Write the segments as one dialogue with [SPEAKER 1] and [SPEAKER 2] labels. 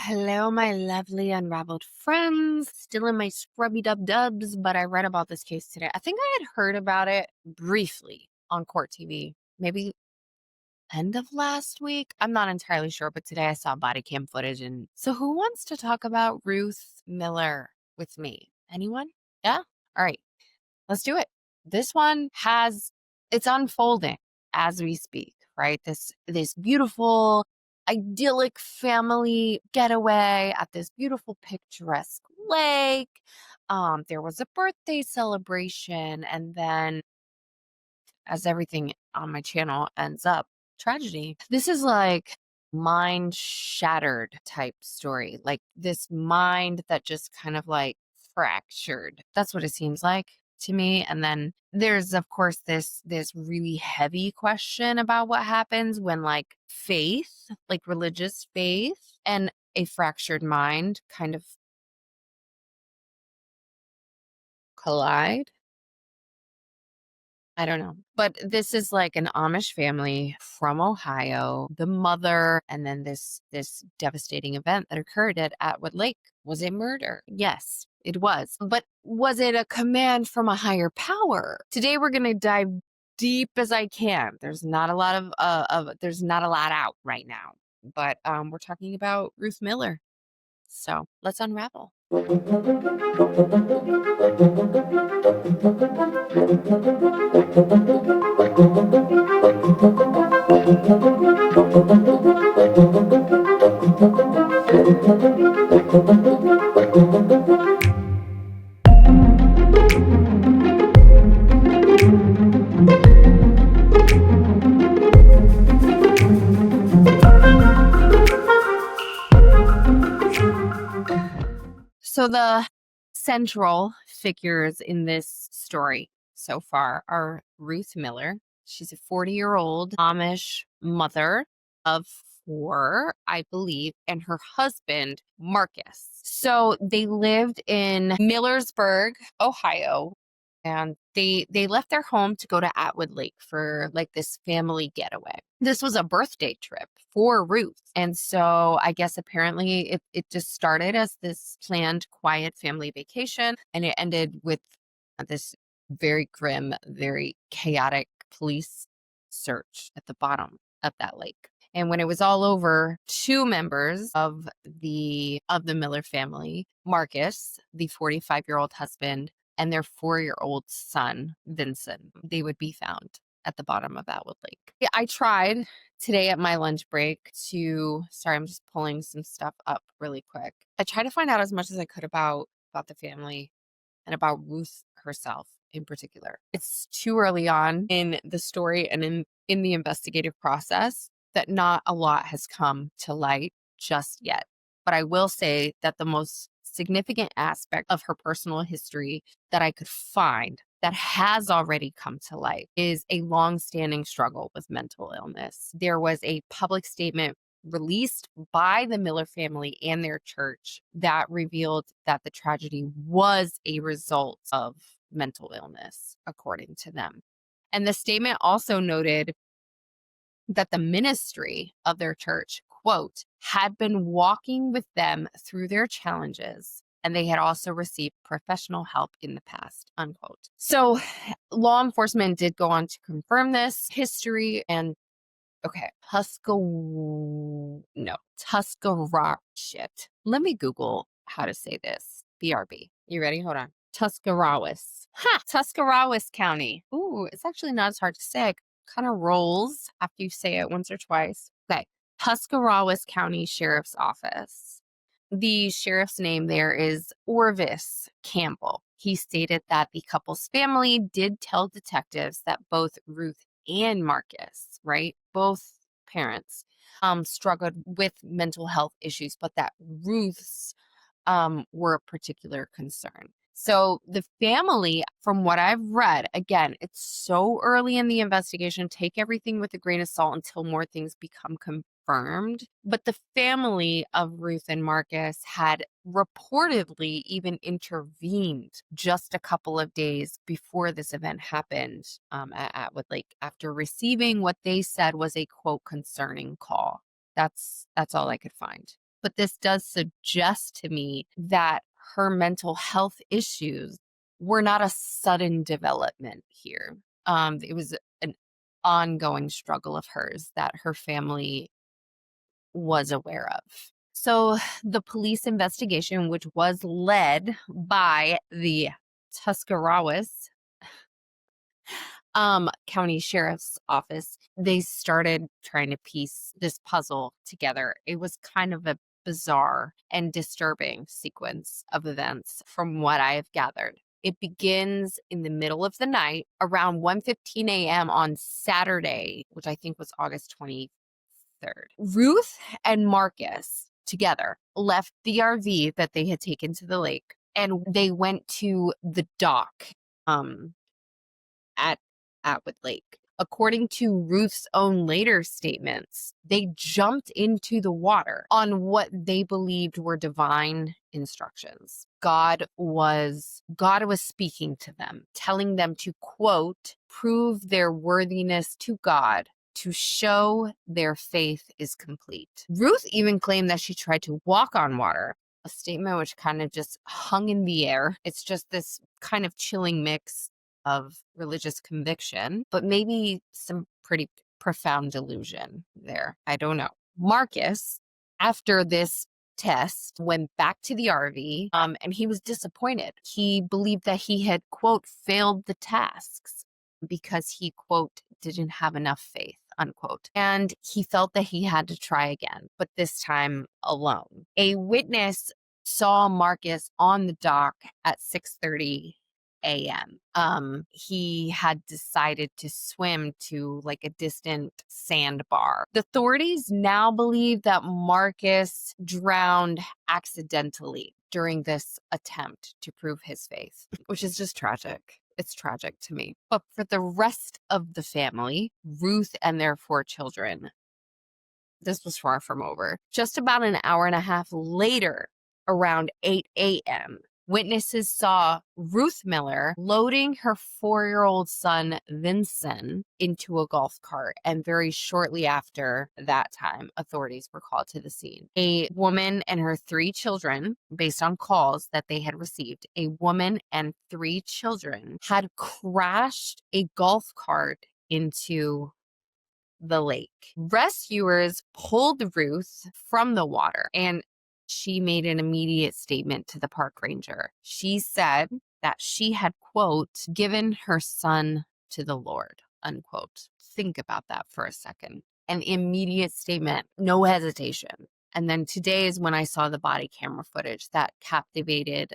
[SPEAKER 1] Hello, my lovely unraveled friends. Still in my scrubby dubs, but I read about this case today. I think I had heard about it briefly on court TV, maybe end of last week. I'm not entirely sure, but today I saw body cam footage. And so, who wants to talk about Ruth Miller with me? Anyone? Yeah? All right, let's do it. This one it's unfolding as we speak, right? This beautiful idyllic family getaway at this beautiful picturesque lake. There was a birthday celebration, and then as everything on my channel ends up, tragedy. This is like mind shattered type story, like this mind that just kind of like fractured. That's what it seems like to me. And then there's of course this really heavy question about what happens when like faith, like religious faith and a fractured mind kind of collide. I don't know. But this is like an Amish family from Ohio, the mother, and then this devastating event that occurred at Atwood Lake. Was it murder? Yes, it was. But was it a command from a higher power? Today we're going to dive deep as I can. There's not a lot there's not a lot out right now. But we're talking about Ruth Miller. So, let's unravel. So the central figures in this story so far are Ruth Miller. She's a 40-year-old Amish mother of 4, I believe, and her husband, Marcus. So they lived in Millersburg, Ohio, and they left their home to go to Atwood Lake for like this family getaway. This was a birthday trip for Ruth. And so I guess apparently it just started as this planned quiet family vacation, and it ended with this very grim, very chaotic police search at the bottom of that lake. And when it was all over, 2 members of the Miller family, Marcus, the 45-year-old husband, and their 4-year-old son, Vincent, they would be found at the bottom of Atwood Lake. Yeah, I tried today at my lunch break sorry, I'm just pulling some stuff up really quick. I tried to find out as much as I could about the family and about Ruth herself in particular. It's too early on in the story and in the investigative process that not a lot has come to light just yet. But I will say that the most significant aspect of her personal history that I could find that has already come to light is a long-standing struggle with mental illness. There was a public statement released by the Miller family and their church that revealed that the tragedy was a result of mental illness, according to them. And the statement also noted that the ministry of their church, quote, had been walking with them through their challenges, and they had also received professional help in the past, unquote. So law enforcement did go on to confirm this history and okay, shit. Let me Google how to say this. BRB. You ready? Hold on. Tuscarawas. Ha! Tuscarawas County. Ooh, it's actually not as hard to say. It kind of rolls after you say it once or twice. Okay. Tuscarawas County Sheriff's Office. The sheriff's name there is Orvis Campbell. He stated that the couple's family did tell detectives that both Ruth and Marcus, right, both parents, struggled with mental health issues, but that Ruth's were a particular concern. So the family, from what I've read, again, it's so early in the investigation, take everything with a grain of salt until more things become confirmed. But the family of Ruth and Marcus had reportedly even intervened just a couple of days before this event happened at Atwood Lake after receiving what they said was a quote concerning call. That's all I could find. But this does suggest to me that her mental health issues were not a sudden development here. It was an ongoing struggle of hers that her family was aware of. So the police investigation, which was led by the Tuscarawas county sheriff's office, they started trying to piece this puzzle together. It was kind of a bizarre and disturbing sequence of events from what I have gathered. It begins in the middle of the night around 1:15 a.m. on Saturday, which I think was August 23rd. Ruth and Marcus together left the RV that they had taken to the lake, and they went to the dock at Atwood Lake. According to Ruth's own later statements, they jumped into the water on what they believed were divine instructions. God was speaking to them, telling them to, quote, prove their worthiness to God, to show their faith is complete. Ruth even claimed that she tried to walk on water, a statement which kind of just hung in the air. It's just this kind of chilling mix of religious conviction, but maybe some pretty profound delusion there. I don't know. Marcus, after this test, went back to the RV and he was disappointed. He believed that he had, quote, failed the tasks because he, quote, didn't have enough faith, unquote. And he felt that he had to try again, but this time alone. A witness saw Marcus on the dock at 6:30 a.m. He had decided to swim to like a distant sandbar. The authorities now believe that Marcus drowned accidentally during this attempt to prove his faith, which is just tragic. It's tragic to me. But for the rest of the family, Ruth and their 4 children, this was far from over. Just about an hour and a half later, around 8 a.m., witnesses saw Ruth Miller loading her 4-year-old son, Vincent, into a golf cart. And very shortly after that time, authorities were called to the scene. A woman and her 3 children, based on calls that they had received, a woman and 3 children had crashed a golf cart into the lake. Rescuers pulled Ruth from the water and she made an immediate statement to the park ranger. She said that she had, quote, given her son to the Lord, unquote. Think about that for a second. An immediate statement, no hesitation. And then today is when I saw the body camera footage that captivated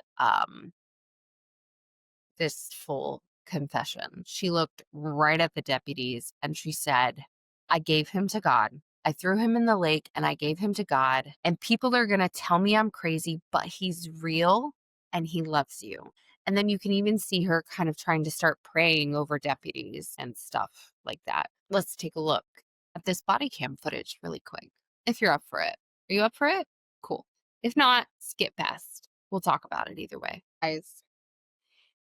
[SPEAKER 1] this full confession. She looked right at the deputies and she said, I gave him to God. I threw him in the lake and I gave him to God. And people are going to tell me I'm crazy, but he's real and he loves you. And then you can even see her kind of trying to start praying over deputies and stuff like that. Let's take a look at this body cam footage really quick, if you're up for it. Are you up for it? Cool. If not, skip past. We'll talk about it either way. Guys,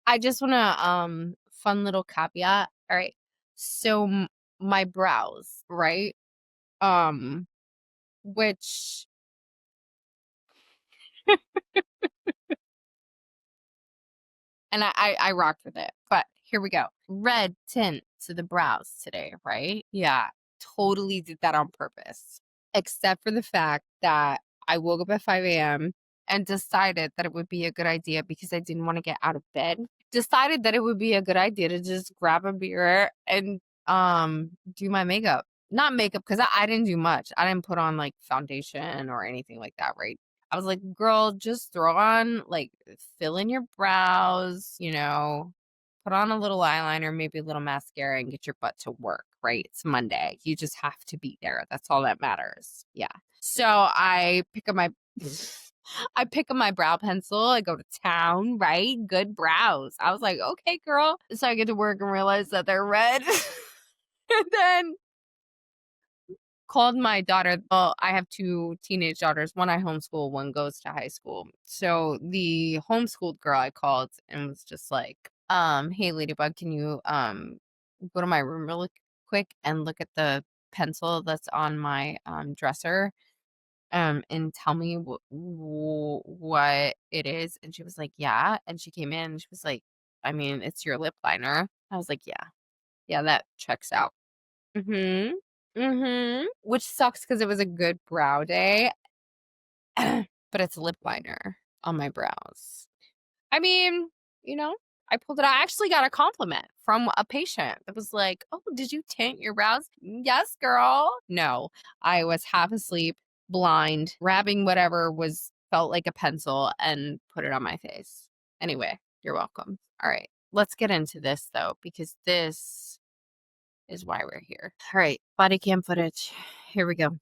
[SPEAKER 1] I just want to fun little caveat. All right. So my brows, right? Um which and I rocked with it. But here we go. Red tint to the brows today, right? Yeah. Totally did that on purpose. Except for the fact that I woke up at 5 a.m. and decided that it would be a good idea because I didn't want to get out of bed. Decided that it would be a good idea to just grab a beer and do my makeup. Not makeup because I didn't do much. I didn't put on like foundation or anything like that, right? I was like, girl, just throw on like fill in your brows, put on a little eyeliner, maybe a little mascara and get your butt to work, right? It's Monday. You just have to be there. That's all that matters. Yeah. So I pick up my brow pencil. I go to town, right? Good brows. I was like, okay, girl. So I get to work and realize that they're red. And then called my daughter. Well, I have 2 teenage daughters. One I homeschool, one goes to high school. So the homeschooled girl I called and was just like, hey Ladybug, can you go to my room really quick and look at the pencil that's on my dresser? and tell me what it is. And she was like, yeah. And she came in and she was like, I mean, it's your lip liner. I was like, yeah, that checks out. Which sucks because it was a good brow day, but it's lip liner on my brows. I mean, you know, I pulled it out. I actually got a compliment from a patient that was like, "Oh, did you tint your brows?" Yes, girl. No, I was half asleep, blind, grabbing whatever was felt like a pencil and put it on my face. Anyway, you're welcome. All right, let's get into this though, because this is why we're here. All right, body cam footage. Here we go.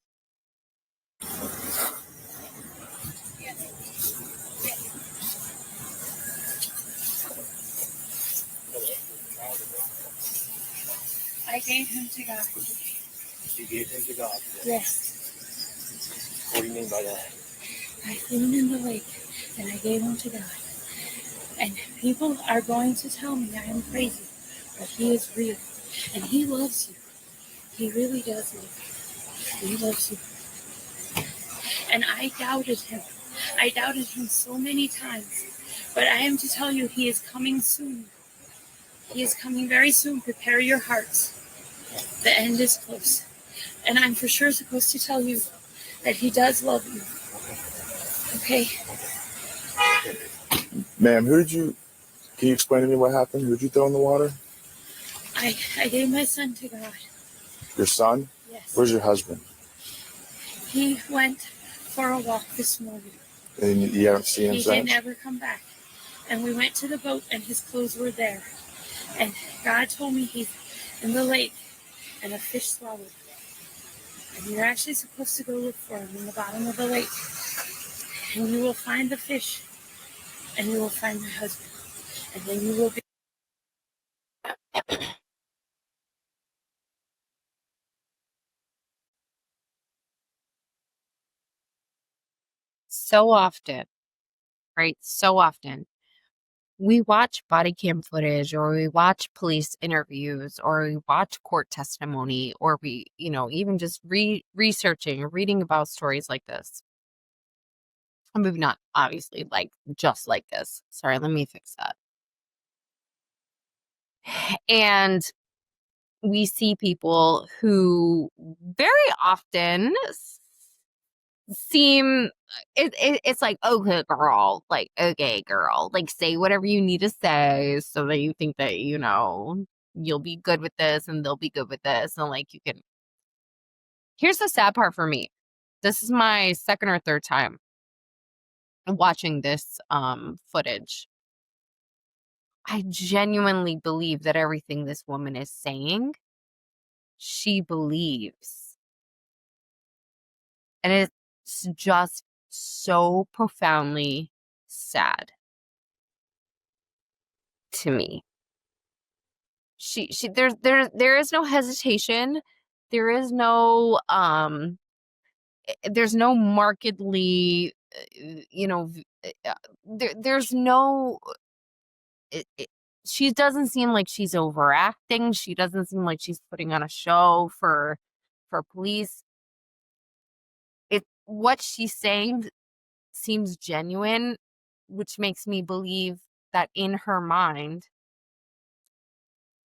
[SPEAKER 2] I gave him to God.
[SPEAKER 3] You gave him to God?
[SPEAKER 2] Yes.
[SPEAKER 3] What do you mean by that?
[SPEAKER 2] I threw him in the lake, and I gave him to God. And people are going to tell me I am crazy, but he is real. And he loves you. He really does love you. He loves you. And I doubted him. I doubted him so many times. But I am to tell you, he is coming soon. He is coming very soon. Prepare your hearts. The end is close. And I'm for sure supposed to tell you that he does love you. Okay?
[SPEAKER 3] Ma'am, can you explain to me what happened? Who did you throw in the water?
[SPEAKER 2] I gave my son to God.
[SPEAKER 3] Your son?
[SPEAKER 2] Yes.
[SPEAKER 3] Where's your husband?
[SPEAKER 2] He went for a walk this morning.
[SPEAKER 3] And you haven't seen him
[SPEAKER 2] He
[SPEAKER 3] since?
[SPEAKER 2] didn't ever come back. And we went to the boat and his clothes were there. And God told me he's in the lake and a fish swallowed him. And you're actually supposed to go look for him in the bottom of the lake. And you will find the fish. And you will find my husband. And then you will be...
[SPEAKER 1] So often, right? So often we watch body cam footage or we watch police interviews or we watch court testimony or we, even just researching or reading about stories like this. And maybe not obviously like just like this. Sorry, let me fix that. And we see people who very often seem it's like, okay girl, like say whatever you need to say so that you think that you'll be good with this and they'll be good with this, and like you can. Here's the sad part for me. This is my second or third time watching this footage. I genuinely believe that everything this woman is saying, she believes. And it's just so profoundly sad to me. There is no hesitation. There is no there's no markedly there's no she doesn't seem like she's overacting. She doesn't seem like she's putting on a show for police. What she's saying seems genuine, which makes me believe that in her mind,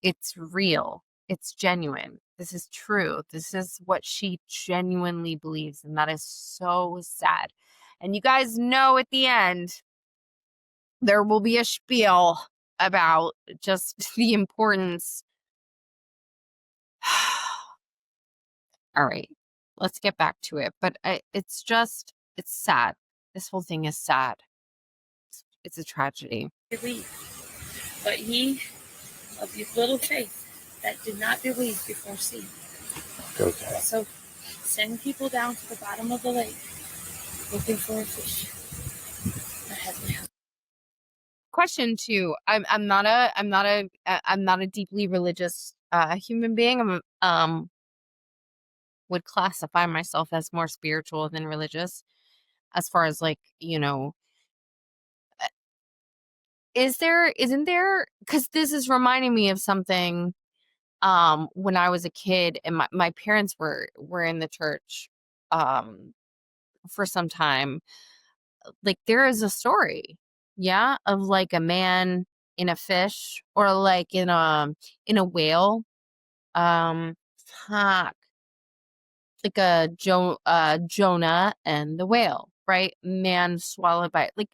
[SPEAKER 1] it's real. It's genuine. This is true. This is what she genuinely believes. And that is so sad. And you guys know at the end, there will be a spiel about just the importance. All right, let's get back to it. But it's sad. This whole thing is sad. It's a tragedy.
[SPEAKER 2] But ye of your little faith that did not believe before seeing.
[SPEAKER 3] Okay.
[SPEAKER 2] So send people down to the bottom of the lake looking for a fish.
[SPEAKER 1] Question 2. I'm not a deeply religious human being. Would classify myself as more spiritual than religious, as far as like, isn't there, because this is reminding me of something when I was a kid and my parents were in the church for some time. Like, there is a story, yeah, of like a man in a fish, or like in a whale. Fuck, like a Jonah and the whale, right? Man swallowed by, like,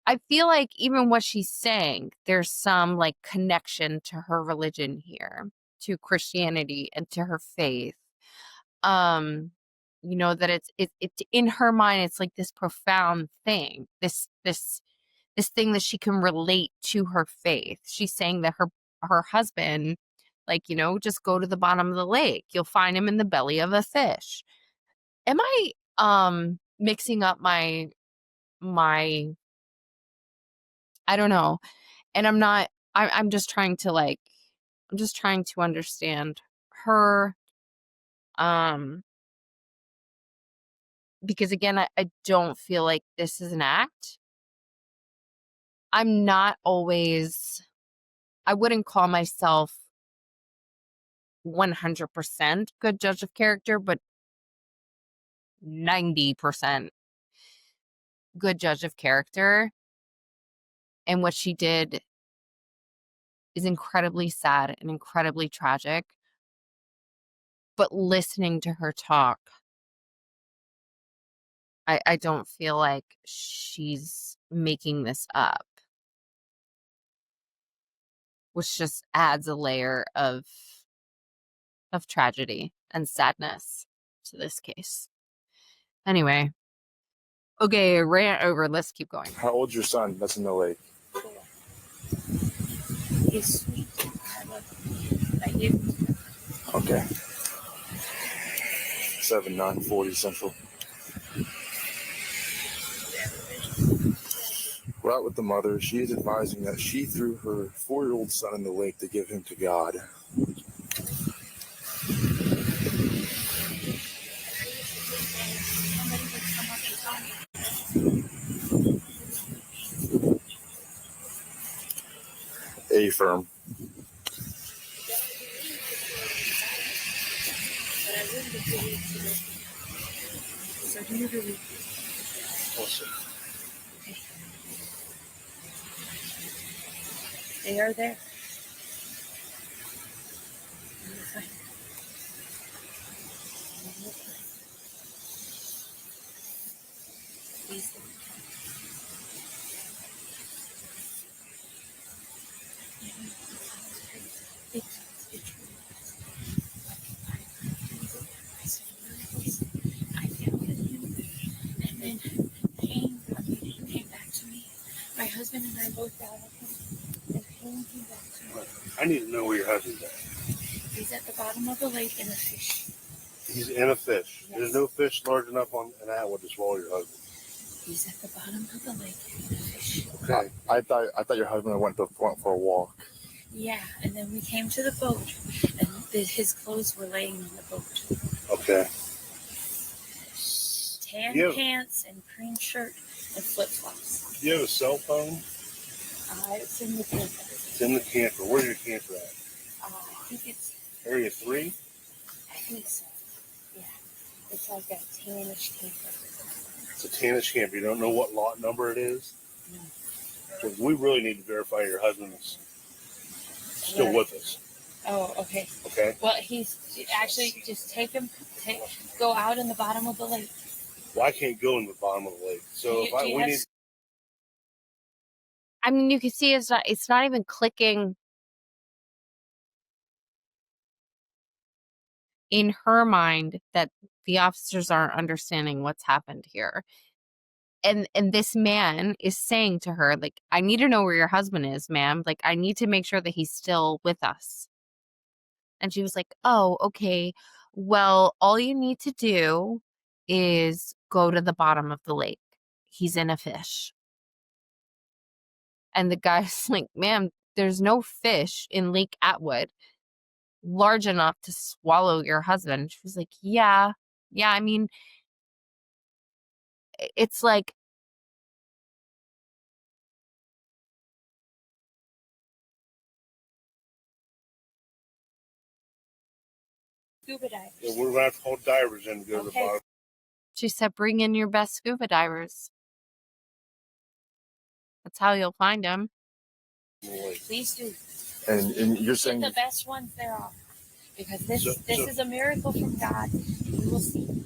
[SPEAKER 1] I feel like even what she's saying, there's some like connection to her religion here, to Christianity and to her faith. um that it's in her mind, it's like this profound thing, this thing that she can relate to her faith. She's saying that her husband, like, just go to the bottom of the lake, you'll find him in the belly of a fish. Am I mixing up my I don't know. And I'm not, I'm just trying to like, I'm just trying to understand her. um because again, I don't feel like this is an act. I'm not always, I wouldn't call myself 100% good judge of character, but 90% good judge of character. And what she did is incredibly sad and incredibly tragic. But listening to her talk, I don't feel like she's making this up, which just adds a layer of tragedy and sadness to this case. Anyway, okay, rant over. Let's keep going.
[SPEAKER 3] How old's your son that's in the lake?
[SPEAKER 2] He's sweet. I love him. I give him.
[SPEAKER 3] Okay. 7/9/40 Central. We're out with the mother. She is advising that she threw her 4-year-old son in the lake to give him to God. Affirm.
[SPEAKER 2] So do you believe?
[SPEAKER 3] Awesome.
[SPEAKER 2] They are there. Please. I found him, and then he came back to me. My husband and I both found him, and Pain came back to me.
[SPEAKER 4] I need to know where your husband's at.
[SPEAKER 2] He's at the bottom of the lake in a fish.
[SPEAKER 4] He's in a fish.
[SPEAKER 2] Yes.
[SPEAKER 4] There's no fish large enough on an Atwood to swallow your husband.
[SPEAKER 2] He's at the bottom of the lake in a fish.
[SPEAKER 4] Okay.
[SPEAKER 3] I thought your husband went for a walk.
[SPEAKER 2] Yeah, and then we came to the boat, and his clothes were laying on the boat.
[SPEAKER 4] Okay.
[SPEAKER 2] Tan
[SPEAKER 4] Yeah.
[SPEAKER 2] pants and cream shirt and flip-flops.
[SPEAKER 4] Do you have a cell phone?
[SPEAKER 2] It's in the camper.
[SPEAKER 4] It's in the camper. Where's your camper at?
[SPEAKER 2] I think it's,
[SPEAKER 4] Area 3?
[SPEAKER 2] I think so. Yeah. It's like a tannish camper.
[SPEAKER 4] It's a tannish camper. You don't know what lot number it is?
[SPEAKER 2] No.
[SPEAKER 4] Because we really need to verify your husband's still with us.
[SPEAKER 2] Oh, okay.
[SPEAKER 4] Okay?
[SPEAKER 2] Well, he's actually just go out in the bottom of the lake.
[SPEAKER 4] Well, I can't go in the bottom of the lake. So if we need.
[SPEAKER 1] I mean, you can see it's not even clicking in her mind that the officers aren't understanding what's happened here. And this man is saying to her, like, I need to know where your husband is, ma'am. Like, I need to make sure that he's still with us. And she was like, oh, okay. Well, all you need to do is go to the bottom of the lake. He's in a fish. And the guy's like, ma'am, there's no fish in Lake Atwood large enough to swallow your husband. She was like, yeah, I mean, it's like,
[SPEAKER 2] Scuba divers.
[SPEAKER 4] Yeah, we're going to have to call divers in to go to the bottom.
[SPEAKER 1] She said, bring in your best scuba divers. That's how you'll find them.
[SPEAKER 2] Please do.
[SPEAKER 3] And you're saying
[SPEAKER 2] Get the best ones there are. Because this is a miracle from God. You will see.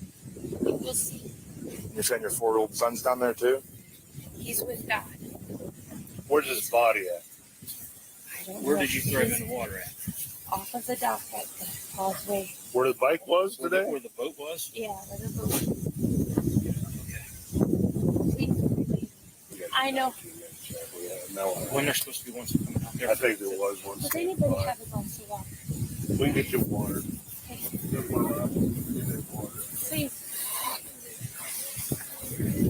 [SPEAKER 2] You will see.
[SPEAKER 3] you're saying your 4-year-old son's down there too?
[SPEAKER 2] He's with God.
[SPEAKER 4] Where's his body at?
[SPEAKER 2] I don't
[SPEAKER 5] Where
[SPEAKER 2] know.
[SPEAKER 5] did you throw him in the water at?
[SPEAKER 2] Off of the dock at the causeway.
[SPEAKER 4] Where the bike was today?
[SPEAKER 5] Where the boat was?
[SPEAKER 2] Yeah, where the boat. I know.
[SPEAKER 5] When there's supposed to be ones coming out there.
[SPEAKER 4] I think there was one.
[SPEAKER 2] Does anybody have a glass of water?
[SPEAKER 4] We can get you water.
[SPEAKER 2] Please.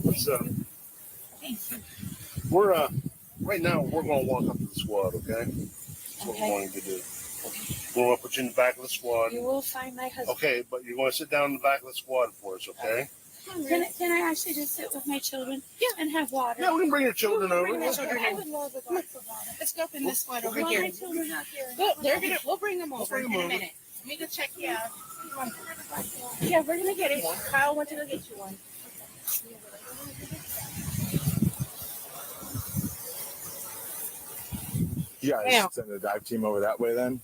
[SPEAKER 4] What's up?
[SPEAKER 2] Thank you.
[SPEAKER 4] We're right now we're gonna walk up to the squad, okay? That's what we're going to do. We're gonna put you in the back of the squad.
[SPEAKER 2] You will find my husband.
[SPEAKER 4] Okay, but you're gonna sit down in the back of the squad for us, okay?
[SPEAKER 2] Can I actually just sit with my children? Yeah. And have water?
[SPEAKER 4] Yeah, we can bring your children over.
[SPEAKER 2] I would love a glass of water.
[SPEAKER 6] Let's go up in this squad over
[SPEAKER 2] Well,
[SPEAKER 6] here.
[SPEAKER 2] my children out here.
[SPEAKER 6] We'll bring them over
[SPEAKER 4] bring
[SPEAKER 6] in
[SPEAKER 4] them
[SPEAKER 6] a
[SPEAKER 4] over.
[SPEAKER 6] minute. Let me go check you out. Yeah, we're gonna get it. Kyle wants to go get you one.
[SPEAKER 3] You guys send the dive team over that way then?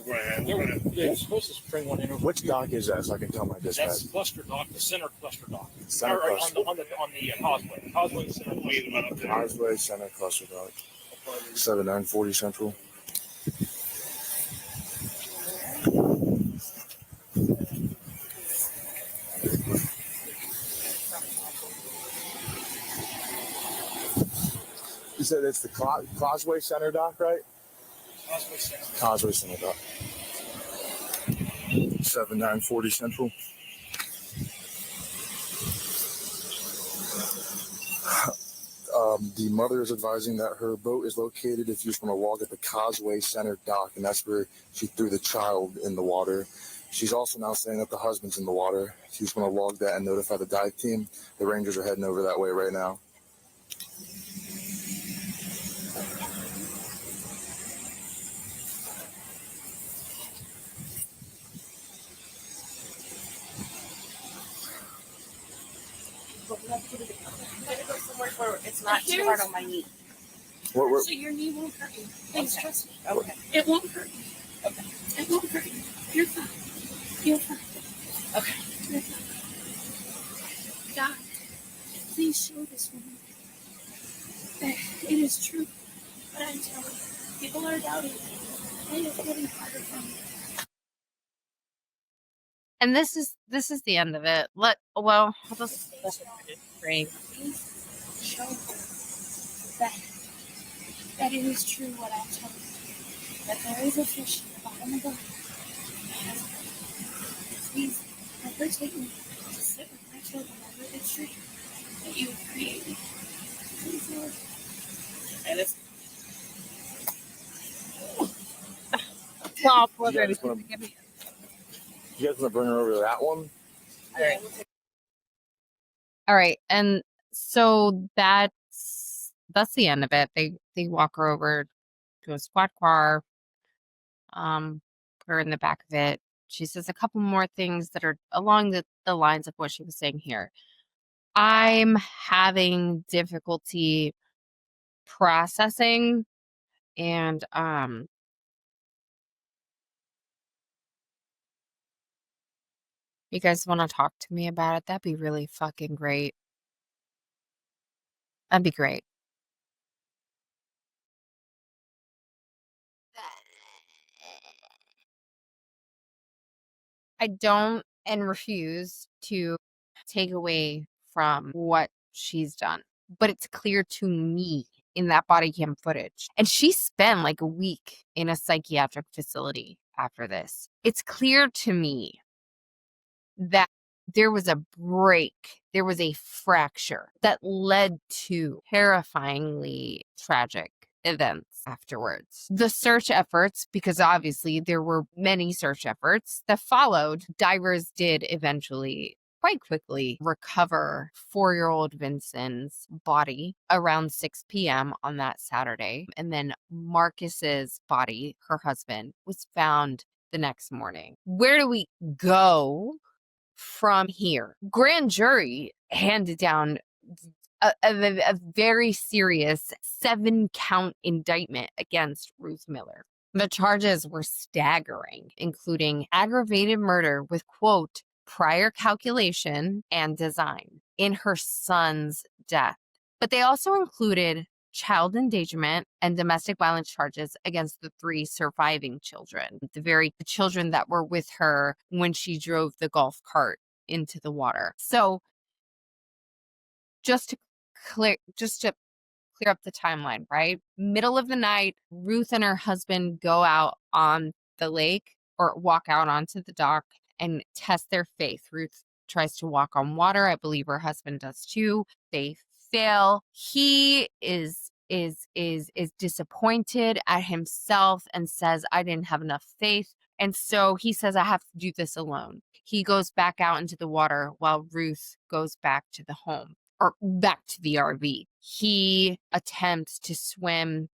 [SPEAKER 4] Yeah, we're gonna
[SPEAKER 5] They're supposed to bring one in over.
[SPEAKER 3] Which dock is that so I can tell my
[SPEAKER 5] That's
[SPEAKER 3] dispatch?
[SPEAKER 5] cluster dock, the center cluster dock.
[SPEAKER 3] Center
[SPEAKER 5] Or
[SPEAKER 3] cluster.
[SPEAKER 5] on the causeway. Causeway center.
[SPEAKER 4] meet them up there.
[SPEAKER 3] Causeway Center Cluster Dock. 7940 Central. You said it's the Causeway Center Dock, right?
[SPEAKER 5] Causeway center.
[SPEAKER 3] Causeway Center Dock. 7940 Central. The mother is advising that her boat is located if you just want to log at the Causeway Center Dock, and that's where she threw the child in the water. She's also now saying that the husband's in the water. She's going to log that and notify the dive team. The Rangers are heading over that way right now.
[SPEAKER 6] I'm gonna go somewhere where it's not too hard on my knee.
[SPEAKER 3] What,
[SPEAKER 2] So your knee won't hurt you. Please
[SPEAKER 6] Okay.
[SPEAKER 2] trust me.
[SPEAKER 6] Okay.
[SPEAKER 2] It won't hurt you.
[SPEAKER 6] Okay.
[SPEAKER 2] It won't hurt you. You're fine. You're fine.
[SPEAKER 6] Okay.
[SPEAKER 2] You're fine. God, please show this woman that it is true. But I'm telling you, people are doubting. It is getting harder for me.
[SPEAKER 1] And this is the end of it. I'll just let it break.
[SPEAKER 2] Please show her that it is true what I'm telling you. That there is a fish in the bottom of the lake. Please let her take me to sit with my children under the tree that you have created. Please, Lord.
[SPEAKER 6] And it's
[SPEAKER 1] Well,
[SPEAKER 3] You guys want to bring her over to that one?
[SPEAKER 1] all right, and so that's the end of it. They walk her over to a squad car, put her in the back of it. She says a couple more things that are along the lines of what she was saying here. I'm having difficulty processing, and you guys want to talk to me about it? That'd be really fucking great. That'd be great. I don't and refuse to take away from what she's done, but it's clear to me in that body cam footage. And she spent like a week in a psychiatric facility after this. It's clear to me that there was a break, there was a fracture that led to terrifyingly tragic events afterwards. The search efforts, because obviously there were many search efforts that followed, divers did eventually quite quickly recover 4-year-old Vincent's body around 6 p.m. on that Saturday. And then Marcus's body, her husband, was found the next morning. Where do we go from here. Grand jury handed down a very serious 7-count indictment against Ruth Miller. The charges were staggering, including aggravated murder with, quote, prior calculation and design in her son's death. But they also included child endangerment and domestic violence charges against the 3 surviving children, the children that were with her when she drove the golf cart into the water. So just to clear up the timeline, right? Middle of the night, Ruth and her husband go out on the lake or walk out onto the dock and test their faith. Ruth tries to walk on water. I believe her husband does too. They fail. He is disappointed at himself and says, I didn't have enough faith. And so he says, I have to do this alone. He goes back out into the water while Ruth goes back to the home or back to the RV. He attempts to swim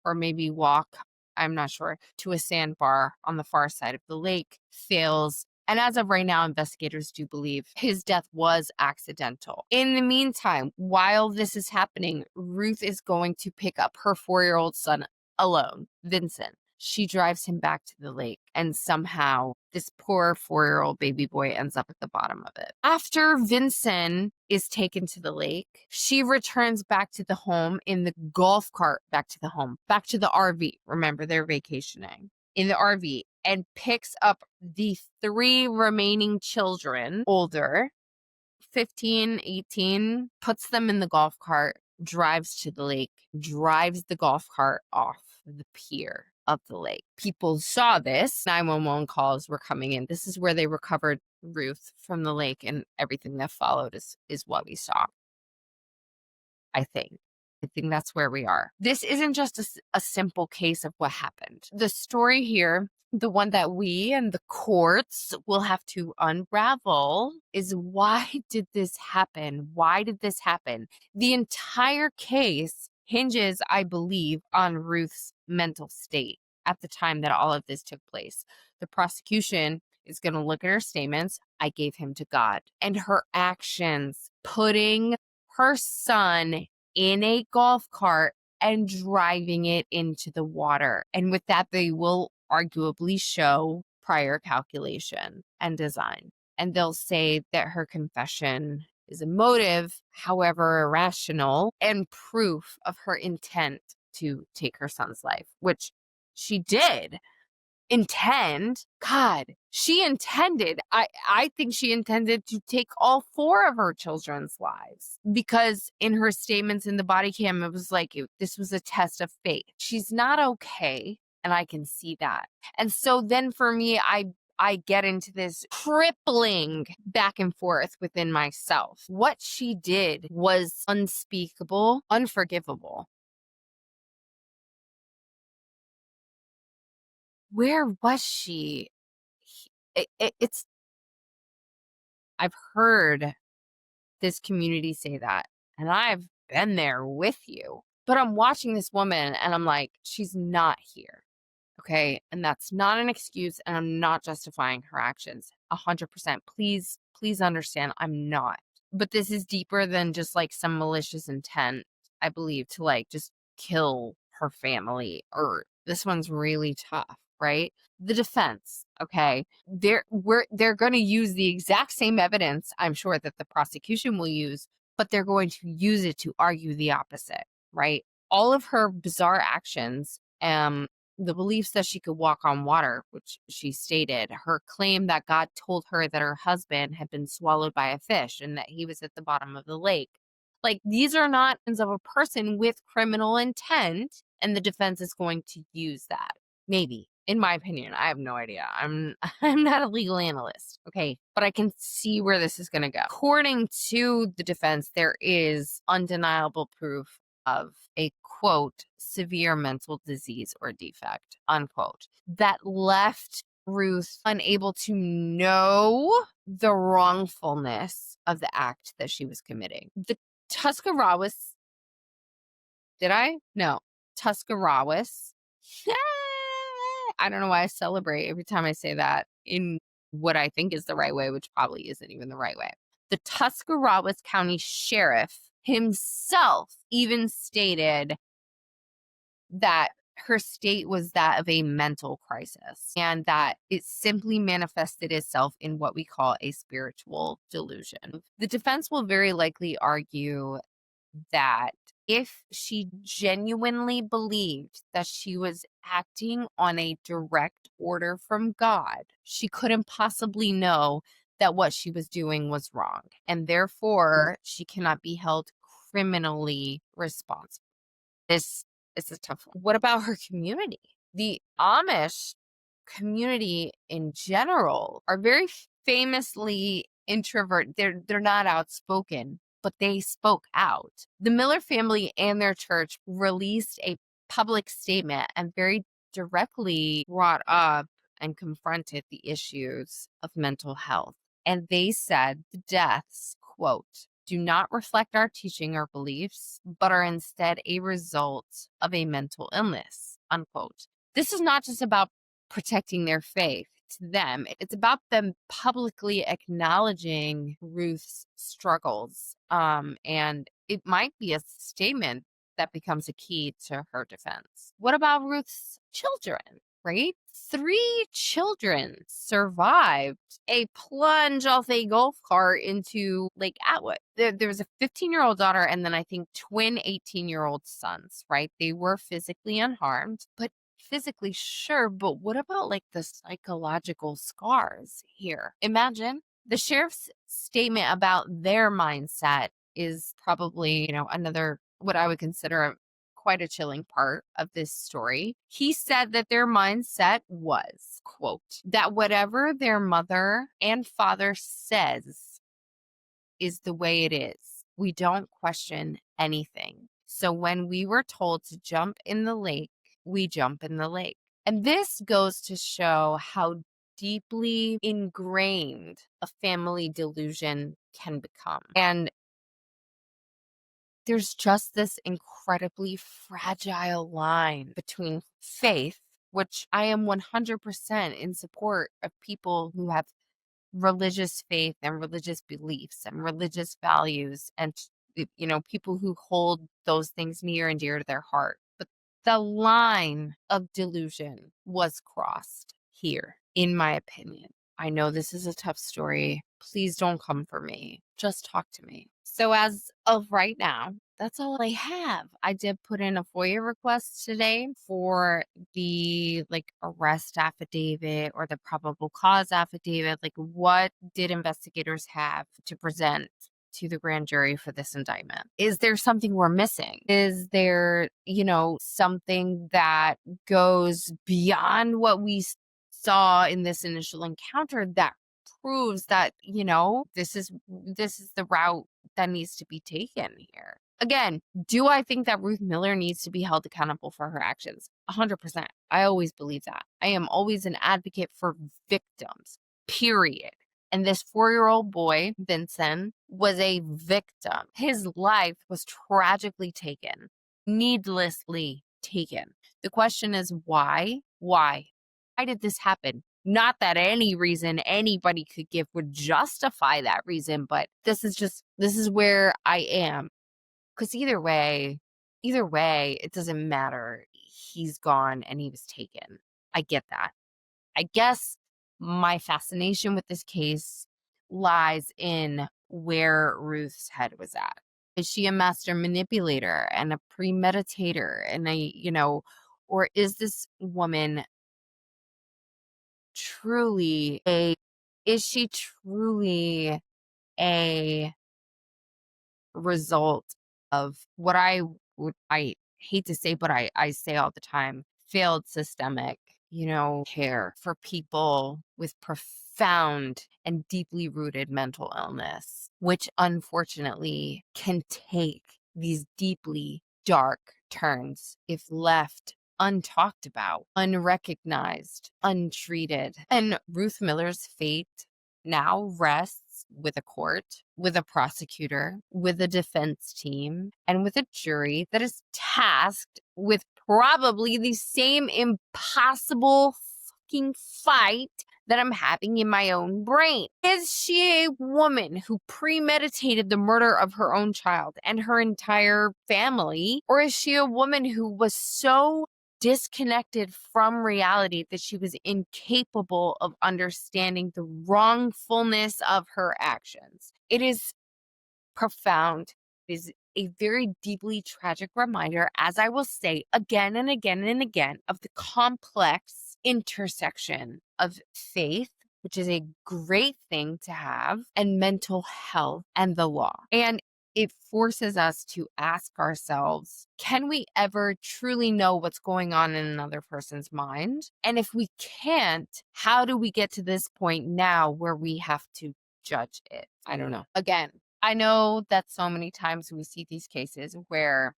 [SPEAKER 1] or maybe walk, I'm not sure, to a sandbar on the far side of the lake, fails. And as of right now, investigators do believe his death was accidental. In the meantime, while this is happening, Ruth is going to pick up her 4-year-old son alone, Vincent. She drives him back to the lake, and somehow this poor 4-year-old baby boy ends up at the bottom of it. After Vincent is taken to the lake, she returns back to the home in the golf cart, back to the RV. Remember, they're vacationing in the RV, and picks up the 3 remaining children, older, 15, 18, puts them in the golf cart, drives to the lake, drives the golf cart off the pier of the lake. People saw this. 911 calls were coming in. This is where they recovered Ruth from the lake, and everything that followed is what we saw. I think that's where we are. This isn't just a simple case of what happened. The story here, the one that we and the courts will have to unravel, is why did this happen? Why did this happen? The entire case hinges, I believe, on Ruth's mental state at the time that all of this took place. The prosecution is going to look at her statements, I gave him to God, and her actions, putting her son in a golf cart and driving it into the water. And with that, they will arguably show prior calculation and design. And they'll say that her confession is a motive, however irrational, and proof of her intent to take her son's life, which she did intend. God, she intended. I think she intended to take all 4 of her children's lives, because in her statements in the body cam, it was like this was a test of faith. She's not okay, and I can see that. And so then for me, I get into this crippling back and forth within myself. What she did was unspeakable, unforgivable. Where was she? It's I've heard this community say that, and I've been there with you. But I'm watching this woman and I'm like, she's not here. Okay. And that's not an excuse, and I'm not justifying her actions 100%. Please understand, I'm not. But this is deeper than just like some malicious intent, I believe, to like just kill her family. Or this one's really tough, right? The defense, okay, they're going to use the exact same evidence, I'm sure, that the prosecution will use, but they're going to use it to argue the opposite, right? All of her bizarre actions, the beliefs that she could walk on water, which she stated, her claim that God told her that her husband had been swallowed by a fish and that he was at the bottom of the lake. Like, these are not of a person with criminal intent, and the defense is going to use that. Maybe. In my opinion, I have no idea. I'm not a legal analyst, okay? But I can see where this is going to go. According to the defense, there is undeniable proof of a, quote, severe mental disease or defect, unquote, that left Ruth unable to know the wrongfulness of the act that she was committing. The Tuscarawas, did I? No. Tuscarawas. I don't know why I celebrate every time I say that. In what I think is the right way, which probably isn't even the right way. The Tuscarawas County Sheriff himself even stated that her state was that of a mental crisis and that it simply manifested itself in what we call a spiritual delusion. The defense will very likely argue that if she genuinely believed that she was acting on a direct order from God, she couldn't possibly know that what she was doing was wrong, and therefore she cannot be held criminally responsible. This is a tough one. What about her community? The Amish community in general are very famously introvert. They're not outspoken, but they spoke out. The Miller family and their church released a public statement and very directly brought up and confronted the issues of mental health. And they said the deaths, quote, do not reflect our teaching or beliefs, but are instead a result of a mental illness, unquote. This is not just about protecting their faith to them. It's about them publicly acknowledging Ruth's struggles. And it might be a statement that becomes a key to her defense. What about Ruth's children? Right? 3 children survived a plunge off a golf cart into Lake Atwood. There was a 15-year-old daughter and then I think twin 18-year-old sons, right? They were physically unharmed, but physically sure, but what about like the psychological scars here? Imagine the sheriff's statement about their mindset is probably, another what I would consider quite a chilling part of this story. He said that their mindset was, quote, that whatever their mother and father says is the way it is. We don't question anything. So when we were told to jump in the lake, we jump in the lake. And this goes to show how deeply ingrained a family delusion can become. And there's just this incredibly fragile line between faith, which I am 100% in support of people who have religious faith and religious beliefs and religious values and, people who hold those things near and dear to their heart. But the line of delusion was crossed here, in my opinion. I know this is a tough story. Please don't come for me. Just talk to me. So as of right now, that's all I have. I did put in a FOIA request today for the arrest affidavit or the probable cause affidavit. What did investigators have to present to the grand jury for this indictment? Is there something we're missing? Is there, something that goes beyond what we saw in this initial encounter that proves that, this is the route that needs to be taken here? Again, do I think that Ruth Miller needs to be held accountable for her actions? 100%. I always believe that. I am always an advocate for victims, period. And this 4-year-old boy, Vincent, was a victim. His life was tragically taken, needlessly taken. The question is why? Why? Why did this happen? Not that any reason anybody could give would justify that reason, but this is where I am. Because either way, it doesn't matter. He's gone and he was taken. I get that. I guess my fascination with this case lies in where Ruth's head was at. Is she a master manipulator and a premeditator and or is this woman is she truly a result of what I hate to say, but I say all the time, failed systemic, care for people with profound and deeply rooted mental illness, which unfortunately can take these deeply dark turns if left untalked about, unrecognized, untreated. And Ruth Miller's fate now rests with a court, with a prosecutor, with a defense team, and with a jury that is tasked with probably the same impossible fucking fight that I'm having in my own brain. Is she a woman who premeditated the murder of her own child and her entire family? Or is she a woman who was so disconnected from reality that she was incapable of understanding the wrongfulness of her actions? It is profound. It is a very deeply tragic reminder, as I will say again and again and again, of the complex intersection of faith, which is a great thing to have, and mental health and the law. And it forces us to ask ourselves, can we ever truly know what's going on in another person's mind? And if we can't, how do we get to this point now where we have to judge it? I don't know. Again, I know that so many times we see these cases where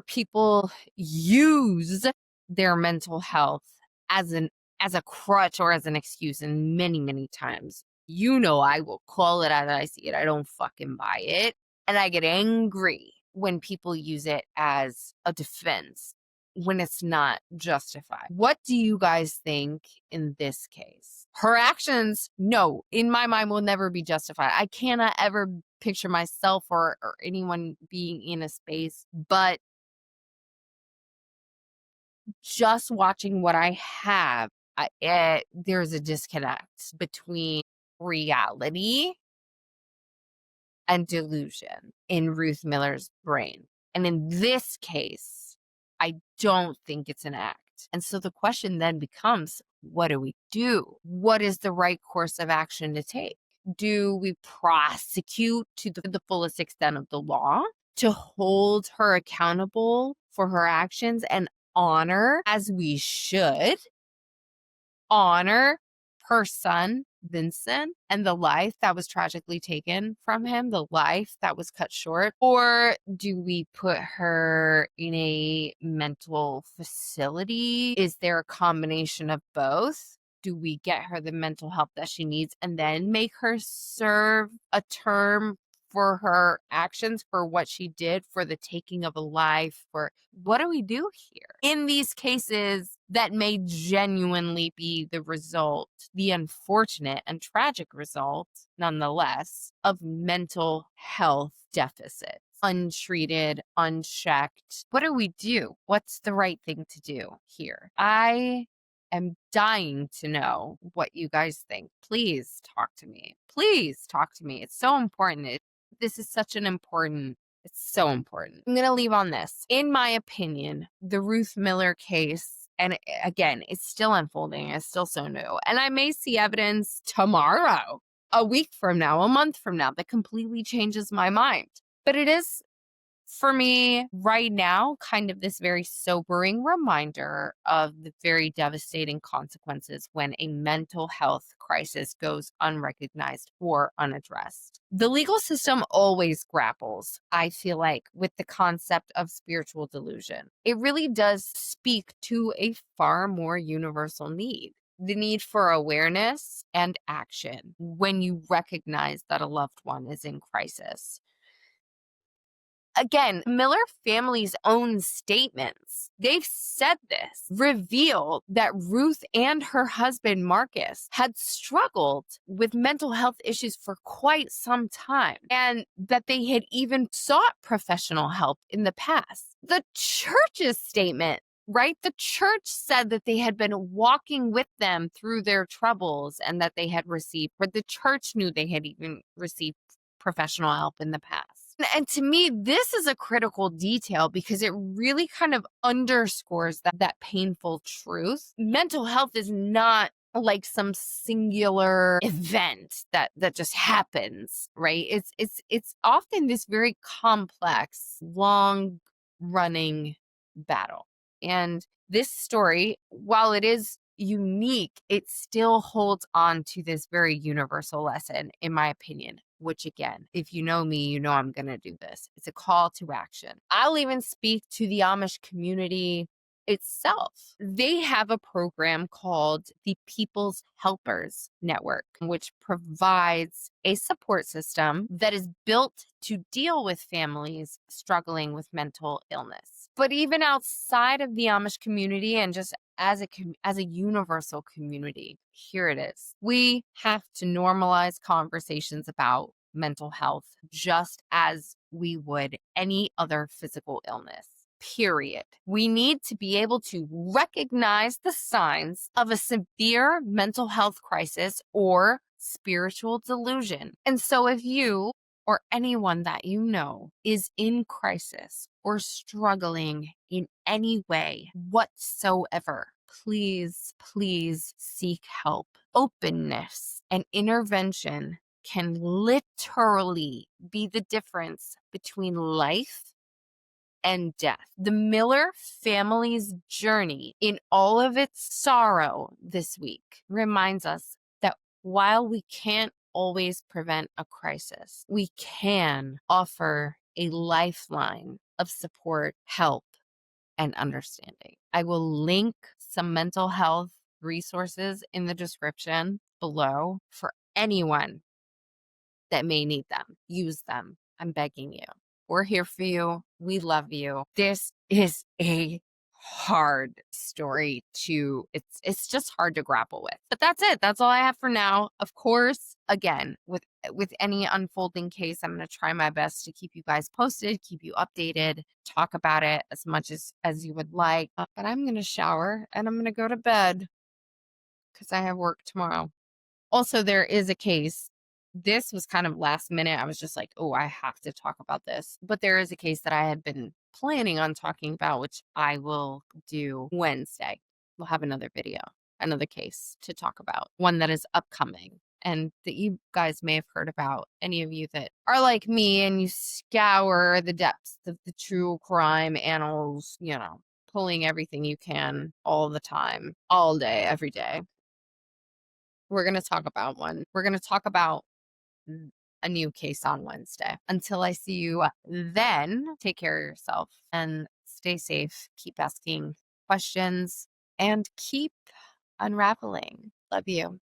[SPEAKER 1] people use their mental health as a crutch or as an excuse, and many times, I will call it as I see it. I don't fucking buy it. And I get angry when people use it as a defense when it's not justified. What do you guys think in this case? Her actions, no, in my mind, will never be justified. I cannot ever picture myself or anyone being in a space, but just watching what I have, there's a disconnect between reality and delusion in Ruth Miller's brain. And in this case, I don't think it's an act. And so the question then becomes, what do we do? What is the right course of action to take? Do we prosecute to the fullest extent of the law to hold her accountable for her actions and honor, as we should, honor her son, Vincent, and the life that was tragically taken from him, the life that was cut short? Or do we put her in a mental facility? Is there a combination of both? Do we get her the mental help that she needs and then make her serve a term for her actions, for what she did, for the taking of a life? For what do we do here in these cases that may genuinely be the result, the unfortunate and tragic result, nonetheless, of mental health deficits, untreated, unchecked? What do we do? What's the right thing to do here? I am dying to know what you guys think. Please talk to me. Please talk to me. It's so important. This is such an important, it's so important. I'm going to leave on this. In my opinion, the Ruth Miller case, and again, it's still unfolding. It's still so new. And I may see evidence tomorrow, a week from now, a month from now, that completely changes my mind. But it is, for me right now, kind of this very sobering reminder of the very devastating consequences when a mental health crisis goes unrecognized or unaddressed. The legal system always grapples, I feel like, with the concept of spiritual delusion. It really does speak to a far more universal need. The need for awareness and action when you recognize that a loved one is in crisis. Again, Miller family's own statements, they've said this, reveal that Ruth and her husband, Marcus, had struggled with mental health issues for quite some time, and that they had even sought professional help in the past. The church's statement, right? The church said that they had been walking with them through their troubles and that they had received, or the church knew they had even received professional help in the past. And to me, this is a critical detail because it really kind of underscores that painful truth. Mental health is not like some singular event that just happens, right? It's often this very complex, long running battle. And this story, while it is unique, it still holds on to this very universal lesson, in my opinion, which, again, if you know me, you know I'm going to do this. It's a call to action. I'll even speak to the Amish community itself. They have a program called the People's Helpers Network, which provides a support system that is built to deal with families struggling with mental illness. But even outside of the Amish community and just as a universal community, here it is. We have to normalize conversations about mental health just as we would any other physical illness. Period. We need to be able to recognize the signs of a severe mental health crisis or spiritual delusion. And so if you or anyone that you know is in crisis or struggling in any way whatsoever, please, please seek help. Openness and intervention can literally be the difference between life and death. The Miller family's journey in all of its sorrow this week reminds us that while we can't always prevent a crisis, we can offer a lifeline of support, help, and understanding. I will link some mental health resources in the description below for anyone that may need them. Use them. I'm begging you. We're here for you. We love you. This is a hard story it's just hard to grapple with. But that's it. That's all I have for now. Of course, again, with any unfolding case, I'm going to try my best to keep you guys posted, keep you updated, talk about it as much as you would like. But I'm going to shower and I'm going to go to bed because I have work tomorrow. Also, there is a case. This was kind of last minute. I was just like, oh, I have to talk about this. But there is a case that I had been planning on talking about, which I will do Wednesday. We'll have another video, another case to talk about, one that is upcoming and that you guys may have heard about. Any of you that are like me and you scour the depths of the true crime annals, pulling everything you can all the time, all day, every day. We're going to talk about one. We're going to talk about a new case on Wednesday. Until I see you then, take care of yourself and stay safe. Keep asking questions and keep unraveling. Love you.